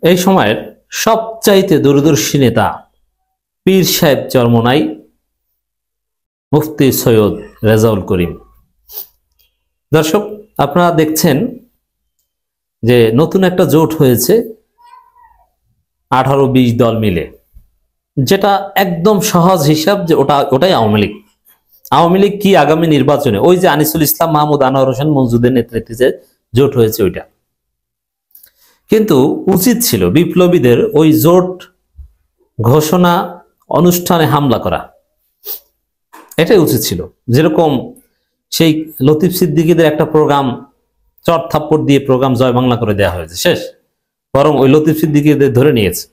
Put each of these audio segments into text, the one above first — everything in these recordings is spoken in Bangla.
এই সময়ের সবচাইতে দূরদর্শী নেতা পীর সাহেব চরমোনাই মুফতি সৈয়দ রেজাউল করিম। দর্শক, আপনারা দেখছেন যে নতুন একটা জোট হয়েছে 18-20 দল মিলে, যেটা একদম সহজ হিসাব যে ওটাই আওয়ামী লীগ। আওয়ামী লীগ কি আগামী নির্বাচনে ওই যে আনিসুল ইসলাম মাহমুদ, আনোয়ার হোসেন মঞ্জুদের নেতৃত্বে যে জোট হয়েছে ওইটা। কিন্তু উচিত ছিল বিপ্লবীদের ওই জোট ঘোষণা অনুষ্ঠানে হামলা করা, এটাই উচিত ছিল। যেরকম সেই লতিফ সিদ্দিকীদের একটা প্রোগ্রাম চট থাপ্পড় দিয়ে প্রোগ্রাম জয় বাংলা করে দেওয়া হয়েছে, শেষ। বরং ওই লতিফ সিদ্দিকীদের ধরে নিয়েছে,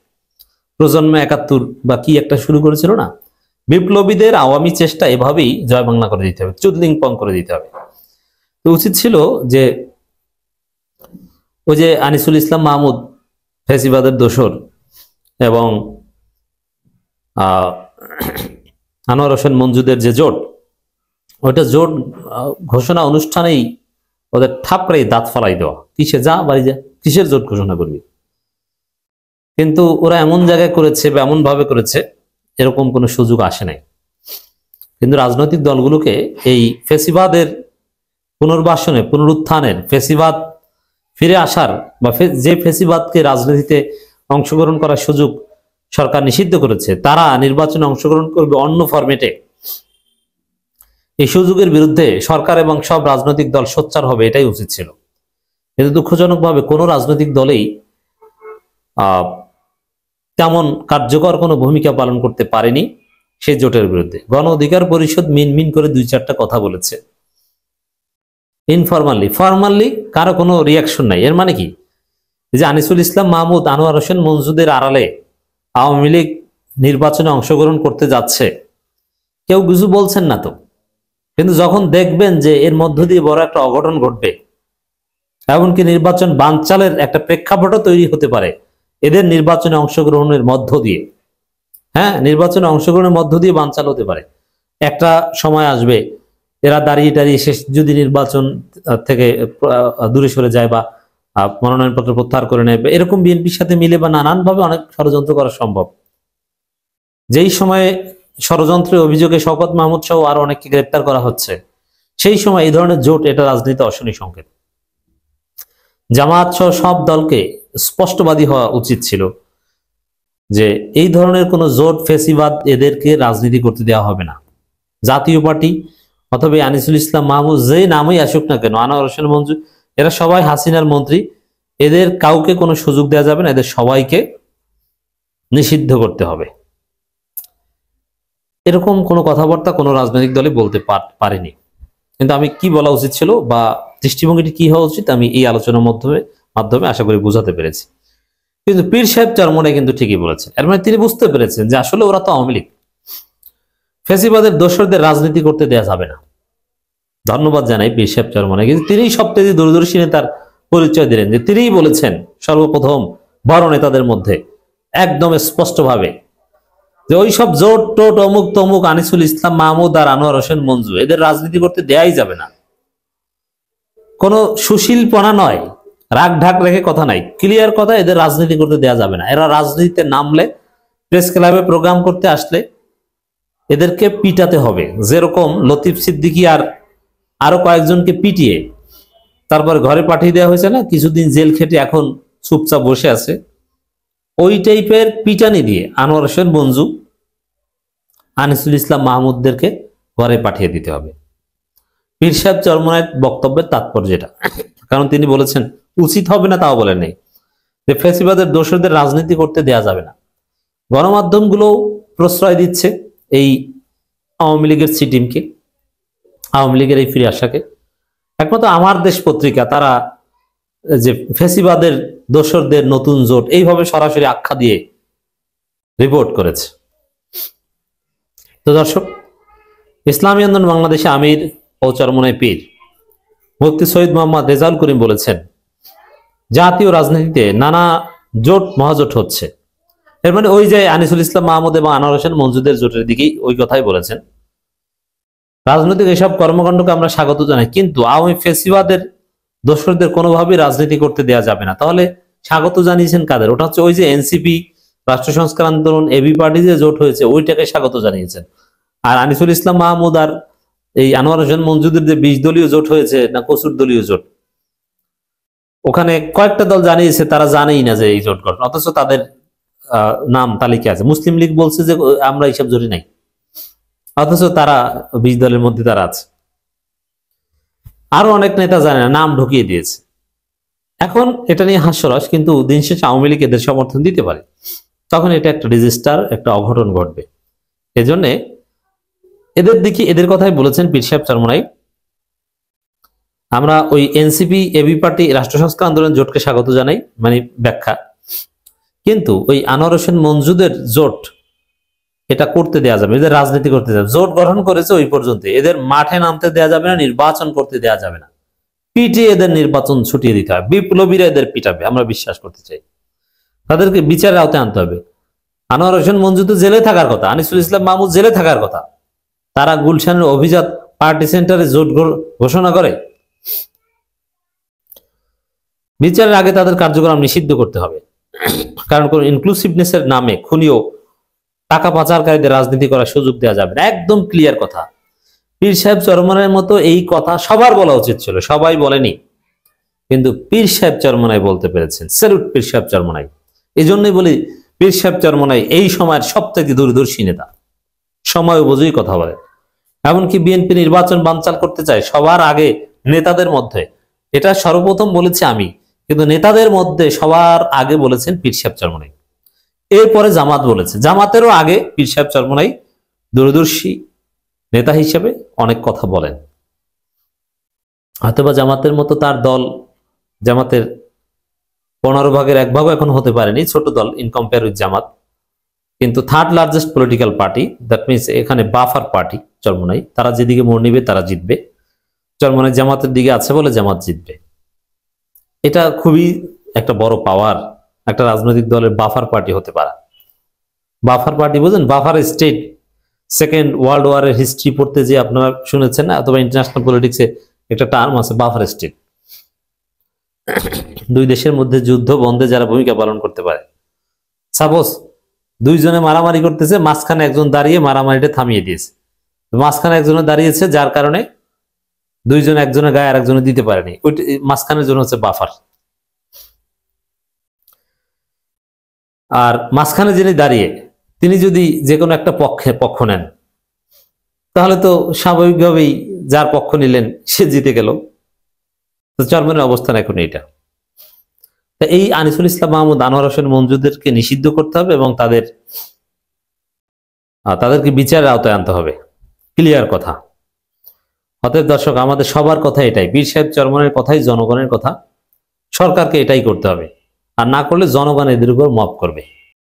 প্রজন্ম 71 বা কি একটা শুরু করেছিল না। বিপ্লবীদের আওয়ামী চেষ্টা এভাবেই জয় বাংলা করে দিতে হবে, চুদলিং পং করে দিতে হবে। তো উচিত ছিল যে ওই যে আনিসুল ইসলাম মাহমুদ ফেসিবাদের দোসর এবং আনোয়ার হোসেন মঞ্জুদের যে জোট, ওইটা জোট ঘোষণা অনুষ্ঠানেই ওদের থাপড়ে দাঁত ফালাই দেওয়া, কিসে যা বাড়ি যা, কিসের জোট ঘোষণা করবি। কিন্তু ওরা এমন জায়গায় করেছে বা এমন ভাবে করেছে এরকম কোনো সুযোগ আসে নাই। কিন্তু রাজনৈতিক দলগুলোকে এই ফেসিবাদের পুনর্বাসনে, পুনরুত্থানের, ফেসিবাদ ফিরে আসার বা যে ফেসিবাদকে রাজনীতিতে অংশগ্রহণ করার সুযোগ সরকার নিষিদ্ধ করেছে, তারা নির্বাচনে অংশগ্রহণ করবে অন্য ফরম্যাটে। এই সুযোগের বিরুদ্ধে সরকার এবং সব রাজনৈতিক দল সোচ্চার হবে, এটাই উচিত ছিল। কিন্তু দুঃখজনকভাবে কোনো রাজনৈতিক দলেই তেমন কার্যকর কোনো ভূমিকা পালন করতে পারেনি সেই জোটের বিরুদ্ধে। গণ অধিকার পরিষদ মিনমিন করে 2-4টা কথা বলেছে ইনফরমালি, ফরমালি কারো কোনো রিয়াকশন নাই। এর মানে কি যে আনিসুল ইসলাম মাহমুদ, আনোয়ার হোসেন মঞ্জুদের আড়ালে আওয়ামী লীগ নির্বাচনে অংশগ্রহণ করতে যাচ্ছে, কেউ কিছু বলছেন না তো। কিন্তু যখন দেখবেন যে এর মধ্য দিয়ে বড় একটা অঘটন ঘটবে, এমনকি নির্বাচন বানচালের একটা প্রেক্ষাপটও তৈরি হতে পারে এদের নির্বাচনে অংশগ্রহণের মধ্য দিয়ে, নির্বাচনে অংশগ্রহণের মধ্য দিয়ে বানচাল হতে পারে। একটা সময় আসবে এরা দাঁড়িয়ে শেষ যদি নির্বাচন থেকে দূরে সরে যায় বা মনোনয়নপত্র প্রত্যাহার করে নেয়, এরকম বিএনপির সাথে মিলে বা নানানভাবে অনেক ষড়যন্ত্র করা সম্ভব। যেই সময়ে ষড়যন্ত্রের অভিযোগে শওকত মাহমুদ সহ আরো অনেককে গ্রেপ্তার করা হচ্ছে, সেই সময় এই ধরনের জোট, এটা রাজনীতি অশনি সংকেত। জামায়াত সহ সব দলকে স্পষ্টবাদী হওয়া উচিত ছিল যে এই ধরনের কোন জোট, ফেসিবাদ, এদেরকে রাজনীতি করতে দেওয়া হবে না। জাতীয় পার্টি অথবা আনিসুল ইসলাম মাহমুদ যে নামই আসুক না কেন, আনোয়ার হোসেন মঞ্জু, এরা সবাই হাসিনার মন্ত্রী, এদের কাউকে কোনো সুযোগ দেওয়া যাবে না, এদের সবাইকে নিষিদ্ধ করতে হবে। এরকম কোনো কথাবার্তা কোনো রাজনৈতিক দলে বলতে পারেনি। কিন্তু আমি কি বলা উচিত ছিল বা দৃষ্টিভঙ্গিটি কি হওয়া উচিত, আমি এই আলোচনার মাধ্যমে আশা করি বুঝাতে পেরেছি। কিন্তু পীর সাহেব চরমোনাই কিন্তু ঠিকই বলেছেন। এর মানে তিনি বুঝতে পেরেছেন যে আসলে ওরা তো আওয়ামী লীগ, ফেসিবাদের দোসরদের রাজনীতি করতে দেয়া যাবে না। ধন্যবাদ জানাই পীর সাহেব চরমোনাই। কিন্তু তিনিই সবচেয়ে দূরদর্শী নেতার পরিচয় দিলেন, যে তিনিই বলেছেন সর্বপ্রথম বড় নেতাদের মধ্যে একদম স্পষ্টভাবে যে ওই সব জোট টোট অমুক তমুক, আনিসুল ইসলাম মাহমুদ আর আনোয়ার হোসেন মঞ্জু, এদের রাজনীতি করতে দেয়াই যাবে না। কোনো সুশীলপনা নয়, রাগ ঢাক রেখে কথা নাই, ক্লিয়ার কথা, এদের রাজনীতি করতে দেয়া যাবে না। এরা রাজনীতিতে নামলে, প্রেস ক্লাবে প্রোগ্রাম করতে আসলে এদেরকে পিটাতে হবে। যেরকম লতিফ সিদ্দিকী আর আরো কয়েকজনকে পিটিয়ে তারপর ঘরে পাঠিয়ে দেওয়া হয়েছে না, কিছুদিন জেল খেটে এখন চুপচাপ বসে আছে, ওই টাইপের পিটানি দিয়ে আনোয়ার হোসেন মঞ্জু, আনিসুল ইসলাম মাহমুদদেরকে ঘরে পাঠিয়ে দিতে হবে। পীর সাহেব চরমোনাইয়ের বক্তব্যের তাৎপর্য এটা, কারণ তিনি বলেছেন উচিত হবে না, তাও বলেন নেই যে ফেসিবাদের দোসরদের রাজনীতি করতে দেয়া যাবে না। গণমাধ্যমগুলো প্রশ্রয় দিচ্ছে এই আওয়ামী লীগের সিটিমকে, আওয়ামী লীগের এই ফিরে আসাকে। একমাত্র আমার দেশ পত্রিকা তারা যে ফেসিবাদের দোসরদের নতুন জোট এইভাবে সরাসরি আখ্যা দিয়ে রিপোর্ট করেছে। তো দর্শক, ইসলামী আন্দোলন বাংলাদেশে আমির ও চরমোনাই পীর মুফতি সৈয়দ মোহাম্মদ রেজাউল করিম বলেছেন, জাতীয় রাজনীতিতে নানা জোট মহাজোট হচ্ছে। এর মানে ওই যে আনিসুল ইসলাম মাহমুদ এবং আনোয়ার হোসেন মঞ্জুদের জোটের দিকেই ওই কথাই বলেছেন। রাজনৈতিক এসব কর্মকাণ্ডকে আমরা স্বাগত জানাই, কিন্তু আওয়ামী ফেসিবাদের দোসরদের কোনোভাবেই রাজনীতি করতে দেয়া যাবে না। তাহলে স্বাগত জানিয়েছেন কাদের? ওটা হচ্ছে ওই যে এনসিপি, রাষ্ট্র সংস্কার আন্দোলন, এবি পার্টি যে জোট হয়েছে ওইটাকে স্বাগত জানিয়েছেন। আর আনিসুল ইসলাম মাহমুদ আর এই আনোয়ার হোসেন মঞ্জুদের যে 20 দলীয় জোট হয়েছে না 25 দলীয় জোট, ওখানে কয়েকটা দল জানিয়েছে তারা জানেই না যে এই জোট গঠন, অথচ তাদের নাম তালিকা আছে। মুসলিম লীগ বলছে যে আমরা এইসব জড়ি নাই, অথচ তারা 20 দলের মধ্যে তারা আছে। আরো অনেক নেতা জানে না, নাম ঢুকিয়ে দিয়েছে। এখন এটা নিয়ে হাস্যরস, কিন্তু দিন শেষে আওয়ামী লীগ এদের সমর্থন দিতে পারে, তখন এটা একটা ডিজাস্টার, একটা অঘটন ঘটবে। এজন্য এদের দিকে এদের কথাই বলেছেন পীর সাহেব চরমোনাই, আমরা ওই এনসিপি এবি পার্টি রাষ্ট্র সংস্কার আন্দোলন জোটকে স্বাগত জানাই, মানে ব্যাখ্যা, কিন্তু ওই আনোয়ার হোসেন মঞ্জুদের জোট এটা করতে দেয়া যাবে, এদের রাজনীতি করতে যাবে, জোট গঠন করেছে ওই পর্যন্ত, এদের মাঠে নামতে দেয়া যাবে না, নির্বাচন করতে দেয়া যাবে না, পিটিয়ে এদের নির্বাচন ছুটিয়ে দিতে হবে, বিপ্লবীরা এদের পিটাবে, আমরা বিশ্বাস করতে চাই। তাদেরকে বিচারের আওতায় আনতে হবে। আনোয়ার হোসেন মঞ্জু তো জেলে থাকার কথা, আনিসুল ইসলাম মাহমুদ জেলে থাকার কথা, তারা গুলশানের অভিজাত পার্টি সেন্টারে জোট ঘোষণা করে। বিচারের আগে তাদের কার্যক্রম নিষিদ্ধ করতে হবে, কারণ কোন ইনক্লুসিভনেসের নামে খুনিও টাকা পাচারকারীদের রাজনীতি করার সুযোগ দেওয়া যাবে না। একদম ক্লিয়ার কথা। পীর সাহেব চরমোনাইয়ের মতো এই কথা সবার বলা উচিত ছিল, সবাই বলেনি, কিন্তু পীর সাহেব চরমোনাই বলতে পেরেছেন। স্যালুট পীর সাহেব চরমোনাই। এই জন্যই বলি পীর সাহেব চরমোনাই এই সময়ের সব থেকে দূরদর্শী নেতা, সময় উপযোগী কথা বলে। এমনকি বিএনপি নির্বাচন বানচাল করতে চায় সবার আগে নেতাদের মধ্যে, এটা সর্বপ্রথম বলেছি আমি, কিন্তু নেতাদের মধ্যে সবার আগে বলেছেন পীর সাহেব চরমোনাই। এরপরে জামাত বলেছে, জামাতেরও আগে পীর সাহেব চরমোনাই দূরদর্শী নেতা হিসেবে অনেক কথা বলেন। হয়তোবা জামাতের মতো তার দল, জামাতের 15 ভাগের 1 ভাগও এখন হতে পারেনি, ছোট দল ইন কম্পেয়ার উইথ জামাত, কিন্তু third largest political party, that means এখানে বাফার পার্টি চরমোনাই, তারা যেদিকে মোড় নিবে তারা জিতবে। চরমোনাই জামাতের দিকে আছে বলে জামাত জিতবে, এটা খুবই একটা বড় পাওয়ার একটা রাজনৈতিক দলের বাফার পার্টি হতে পারে। বাফার পার্টি বুঝেন? বাফার স্টেট, সেকেন্ড ওয়ার্ল্ড ওয়ারের হিস্ট্রি পড়তে যে আপনারা শুনেছেন না, অথবা ইন্টারন্যাশনাল পলিটিক্সে একটা টার্ম আছে বাফার স্টেট। দুই দেশের মধ্যে যুদ্ধ বন্ধে যারা ভূমিকা পালন করতে পারে। সাপোজ দুইজনে মারামারি করতেছে, মাঝখানে একজন দাঁড়িয়ে মারামারিটা থামিয়ে দিয়েছে, মাঝখানে একজনে দাঁড়িয়েছে, যার কারণে দুইজন একজনের গায়ে আর একজনে দিতে পারেনি, ওইটা মাঝখানের জন্য হচ্ছে বাফার। আর মাঝখানে যিনি দাঁড়িয়ে তিনি যদি যে কোনো একটা পক্ষ নেন, তাহলে তো স্বাভাবিকভাবেই যার পক্ষ নিলেন সে জিতে গেল। তো চরমোনাইয়ের অবস্থান এখন এইটা। এই আনিসুল ইসলাম মাহমুদ, আনোয়ার হোসেন মঞ্জুদেরকে নিষিদ্ধ করতে হবে এবং তাদেরকে বিচারের আওতায় আনতে হবে, ক্লিয়ার কথা। অতএব দর্শক, আমাদের সবার কথা এটাই, পীর সাহেব চরমোনাইয়ের কথাই জনগণের কথা, সরকারকে এটাই করতে হবে, আর না করলে জনগণ এদের উপর মাফ করবে।